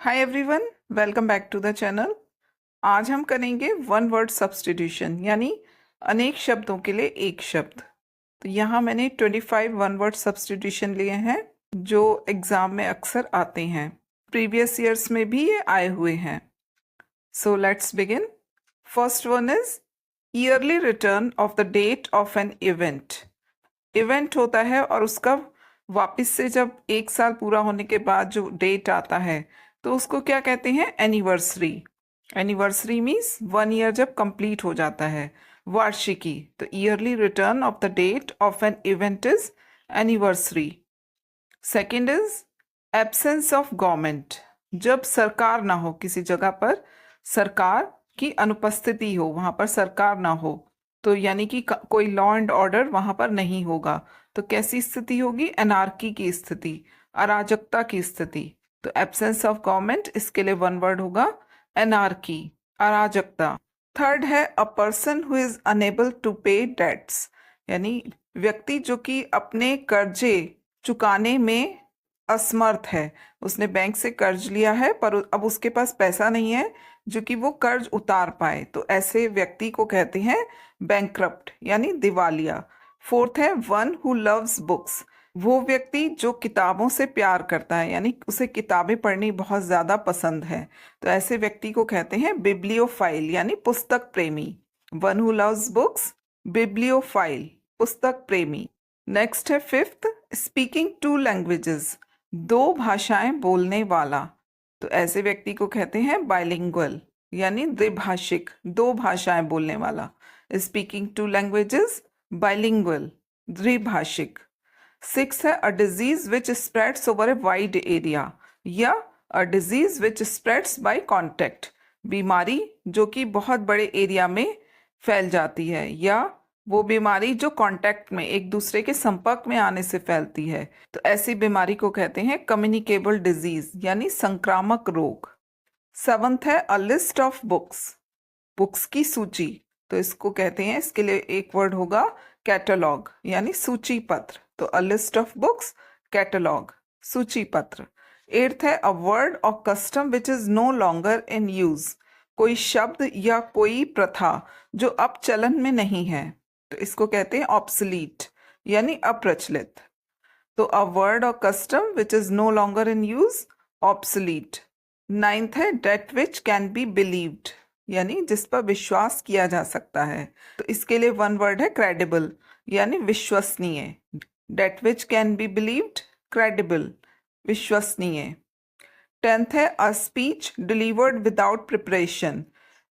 Hi everyone, welcome back to the channel. आज हम करेंगे वन वर्ड सब्स्टिट्यूशन यानी अनेक शब्दों के लिए एक शब्द। तो यहाँ मैंने 25 वन वर्ड सब्स्टिट्यूशन लिए हैं जो एग्जाम में अक्सर आते हैं। प्रीवियस ईयर्स में भी ये आए हुए हैं। So let's begin. First one is yearly return of the date of an event. Event होता है और उसका वापस से जब एक साल पूरा होने के बाद जो डेट आता है तो उसको क्या कहते हैं? एनिवर्सरी। एनिवर्सरी मीन्स 1 ईयर जब कंप्लीट हो जाता है, वार्षिकी। तो yearly return of the date of an event is anniversary. Second is absence of government. जब सरकार ना हो, किसी जगह पर सरकार की अनुपस्थिति हो, वहां पर सरकार ना हो, तो यानी कि कोई लॉ एंड ऑर्डर वहां पर नहीं होगा। तो कैसी स्थिति होगी? एनार्की की स्थिति, अराजकता की स्थिति। तो एब्सेंस ऑफ गवर्नमेंट, इसके लिए वन वर्ड होगा एनार्की, अराजकता। थर्ड है a person who is unable to pay debts, यानी व्यक्ति जो कि अपने कर्जे चुकाने में असमर्थ है। उसने बैंक से कर्ज लिया है पर अब उसके पास पैसा नहीं है जो कि वो कर्ज उतार पाए, तो ऐसे व्यक्ति को कहते हैं बैंक्रप्ट यानी दिवालिया। फोर्थ है वन हु लव्स बुक्स। वो व्यक्ति जो किताबों से प्यार करता है, यानी उसे किताबें पढ़नी बहुत ज्यादा पसंद है, तो ऐसे व्यक्ति को कहते हैं बिब्लियोफाइल यानी पुस्तक प्रेमी। One who loves books, bibliophile, पुस्तक प्रेमी। नेक्स्ट है फिफ्थ स्पीकिंग टू लैंग्वेजेस, दो भाषाएं बोलने वाला। तो ऐसे व्यक्ति को कहते हैं बाइलिंगुअल यानी द्विभाषिक, दो भाषाएं बोलने वाला। स्पीकिंग टू लैंग्वेजेस, बाइलिंगुअल, द्विभाषिक। सिक्स है a disease which spreads over a wide area, या a disease which spreads by contact. बीमारी जो कि बहुत बड़े एरिया में फैल जाती है, या वो बीमारी जो कांटेक्ट में, एक दूसरे के संपर्क में आने से फैलती है, तो ऐसी बीमारी को कहते हैं कम्युनिकेबल डिजीज यानी संक्रामक रोग। सेवंथ है अ लिस्ट ऑफ बुक्स, बुक्स की सूची। तो इसको कहते हैं, इसके लिए एक वर्ड होगा कैटलॉग यानी सूची पत्र। तो a list of books, catalogue, सूची पत्र। एट्थ है अ वर्ड और custom which is no longer in use, कोई शब्द या कोई प्रथा जो अब चलन में नहीं है, तो इसको कहते हैं ऑब्सलीट यानी अप्रचलित। तो अ वर्ड और custom which is no longer in use, obsolete. Ninth है that which can be believed, यानी जिस पर विश्वास किया जा सकता है, तो इसके लिए वन वर्ड है क्रेडिबल यानी विश्वसनीय। That which can be believed, credible, विश्वसनीय। टेंथ है a speech delivered without preparation,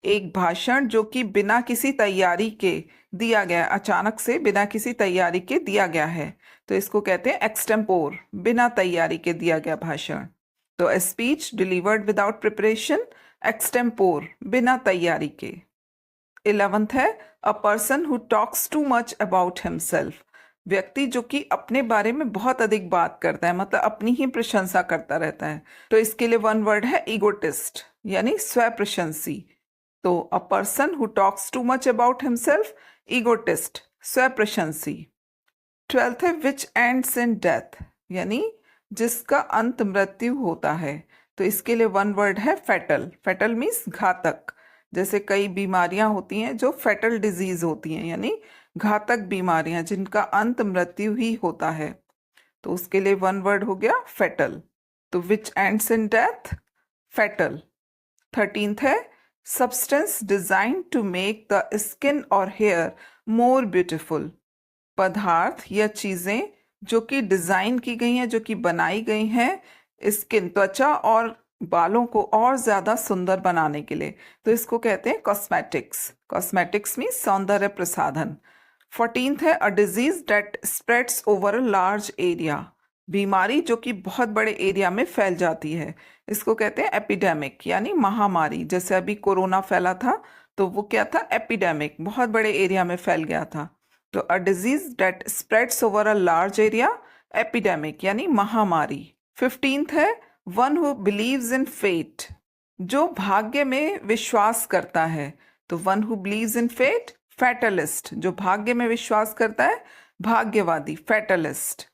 एक भाषण जो कि बिना किसी तैयारी के दिया गया, अचानक से बिना किसी तैयारी के दिया गया है, तो इसको कहते हैं एक्सटेम्पोर, बिना तैयारी के दिया गया भाषण। तो अ speech delivered without preparation, extempore, बिना तैयारी के। 11th है a person who talks too much about himself, व्यक्ति जो कि अपने बारे में बहुत अधिक बात करता है, मतलब अपनी ही प्रशंसा करता रहता है, तो इसके लिए वन वर्ड है ईगोटिस्ट यानी स्व प्रशंसी। तो a person who talks too much about himself, egotist, स्व प्रशंसी। 12th है विच एंड्स इन डेथ, यानी जिसका अंत मृत्यु होता है, तो इसके लिए वन वर्ड है फेटल। फेटल मीन्स घातक। जैसे कई बीमारियां होती हैं जो फेटल डिजीज होती हैं, यानी घातक बीमारियां जिनका अंत मृत्यु ही होता है, तो उसके लिए वन वर्ड हो गया फेटल। तो विच ends in death, fatal. 13th है substance design to make the skin और हेयर मोर ब्यूटिफुल, पदार्थ या चीजें जो कि डिजाइन की गई हैं, जो कि बनाई गई हैं स्किन, त्वचा और बालों को और ज्यादा सुंदर बनाने के लिए, तो इसको कहते हैं कॉस्मेटिक्स। कॉस्मेटिक्स मीन्स सौंदर्य प्रसाधन। 14th है a disease that spreads over a large area, बीमारी जो कि बहुत बड़े एरिया में फैल जाती है, इसको कहते हैं एपिडेमिक यानी महामारी। जैसे अभी कोरोना फैला था, तो वो क्या था? एपिडेमिक, बहुत बड़े एरिया में फैल गया था। तो a disease that spreads over a large area, epidemic यानी महामारी। 15th है one who believes in fate, जो भाग्य में विश्वास करता है, तो one who believes in fate, fatalist, जो भाग्य में विश्वास करता है, भाग्यवादी, फैटलिस्ट।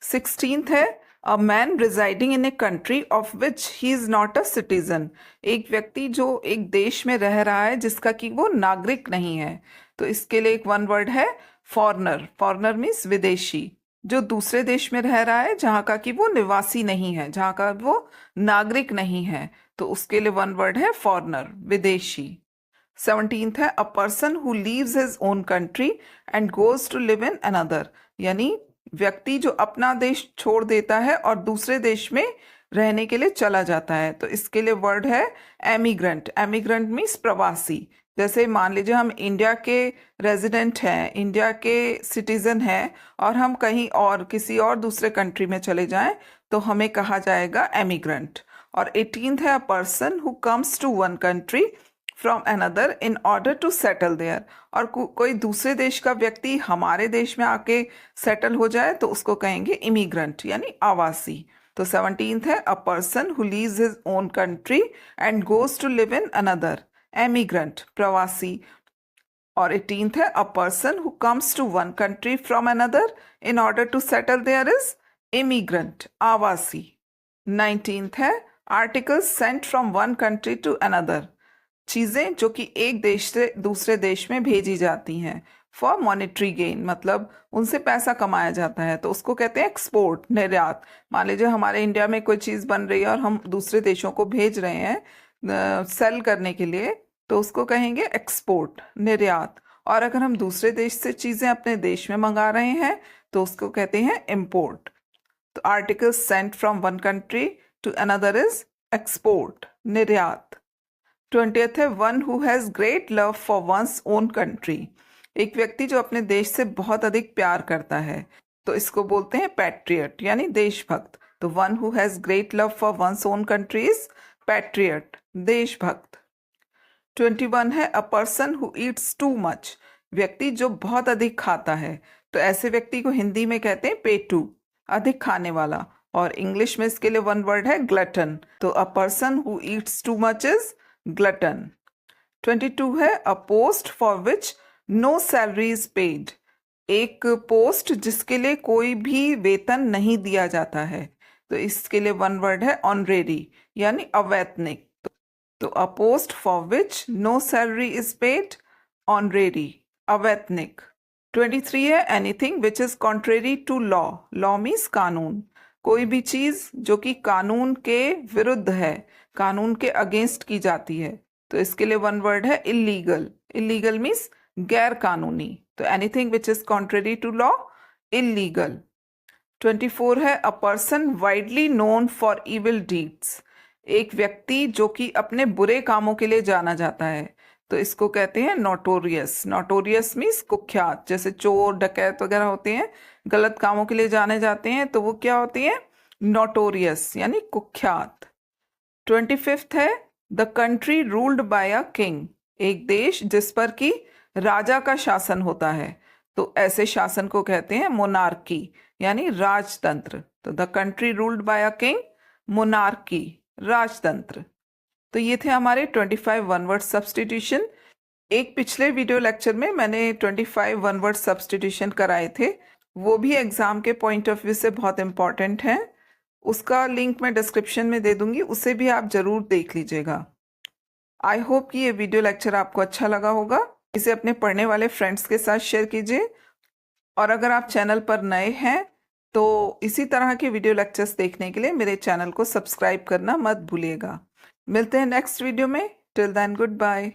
16th है a man residing in a country of which he is not a citizen, एक व्यक्ति जो एक देश में रह रहा है जिसका कि वो नागरिक नहीं है। तो इसके लिए एक वन वर्ड है फॉरनर। फॉरनर मीन्स विदेशी, जो दूसरे देश में रह रहा है जहाँ का कि वो निवासी नहीं है, जहाँ का वो नागरिक नहीं है, तो उसके लिए वन वर्ड है फॉरनर, विदेशी। 17th है a person who leaves his own country and goes to live in another, यानी व्यक्ति जो अपना देश छोड़ देता है और दूसरे देश में रहने के लिए चला जाता है। तो इसके लिए वर्ड है एमिग्रेंट। एमिग्रेंट मीन्स प्रवासी। जैसे मान लीजिए हम इंडिया के रेजिडेंट हैं, इंडिया के सिटीजन हैं, और हम कहीं और किसी और दूसरे कंट्री में चले जाएं तो हमें कहा जाएगा एमिग्रेंट। और 18th है a person who comes to one country from another in order to settle there, और कोई दूसरे देश का व्यक्ति हमारे देश में आके सेटल हो जाए तो उसको कहेंगे इमिग्रेंट यानी आवासी। तो 17th है a person who leaves his own country and goes to live in another, emigrant प्रवासी। और 18th है a person who comes to one country from another in order to settle there is immigrant, आवासी। 19th है articles sent from one country to another, चीज़ें जो कि एक देश से दूसरे देश में भेजी जाती हैं फॉर मॉनेटरी गेन, मतलब उनसे पैसा कमाया जाता है, तो उसको कहते हैं एक्सपोर्ट, निर्यात। मान लीजिए हमारे इंडिया में कोई चीज़ बन रही है और हम दूसरे देशों को भेज रहे हैं सेल करने के लिए, तो उसको कहेंगे एक्सपोर्ट, निर्यात। और अगर हम दूसरे देश से चीज़ें अपने देश में मंगा रहे हैं तो उसको कहते हैं इम्पोर्ट। तो articles sent from one country to another is export, निर्यात। 20th है one who has great love for one's own country, एक व्यक्ति जो अपने देश से बहुत अधिक प्यार करता है, तो इसको बोलते हैं पैट्रियट यानी देशभक्त। तो one who has great love for one's own country is patriot, देशभक्त। 21 है a person who eats too much, व्यक्ति जो बहुत अधिक खाता है, तो ऐसे व्यक्ति को हिंदी में कहते हैं पेटू, अधिक खाने वाला, और इंग्लिश में इसके लिए वन वर्ड है ग्लटन। तो a person who eats too much is glutton. 22 है a post for which no salary is paid, एक पोस्ट जिसके लिए कोई भी वेतन नहीं दिया जाता है, तो इसके लिए वन वर्ड है ऑनरेरी यानी अवैतनिक। तो a post for which no salary is paid, honorary, अवैतनिक। 23 है anything which is contrary to law, law means कानून, कोई भी चीज जो कि कानून के विरुद्ध है, कानून के अगेंस्ट की जाती है, तो इसके लिए वन वर्ड है इलीगल। इलीगल मीन्स गैर कानूनी, तो anything which is contrary to law, illegal. 24 है a person widely known for evil deeds, एक व्यक्ति जो कि अपने बुरे कामों के लिए जाना जाता है, तो इसको कहते हैं नोटोरियस। नोटोरियस मीन्स कुख्यात, जैसे चोर डकैत वगैरह होते हैं, गलत कामों के लिए जाने जाते हैं, तो वो क्या होती है, नोटोरियस यानी कुख्यात। 25th है the country ruled by a king, एक देश जिस पर कि राजा का शासन होता है, तो ऐसे शासन को कहते हैं मोनार्की यानी राजतंत्र। तो the country ruled by a king, monarchy, राजतंत्र। तो ये थे हमारे 25 वन वर्ड सब्स्टिट्यूशन। एक पिछले वीडियो लेक्चर में मैंने 25 वन वर्ड सब्स्टिट्यूशन कराए थे, वो भी एग्जाम के पॉइंट ऑफ व्यू से बहुत इंपॉर्टेंट हैं, उसका लिंक मैं डिस्क्रिप्शन में दे दूंगी, उसे भी आप जरूर देख लीजिएगा। आई होप कि ये वीडियो लेक्चर आपको अच्छा लगा होगा, इसे अपने पढ़ने वाले फ्रेंड्स के साथ शेयर कीजिए, और अगर आप चैनल पर नए हैं तो इसी तरह के वीडियो लेक्चर्स देखने के लिए मेरे चैनल को सब्सक्राइब करना मत भूलिएगा। मिलते हैं नेक्स्ट वीडियो में, टिल देन गुड बाय।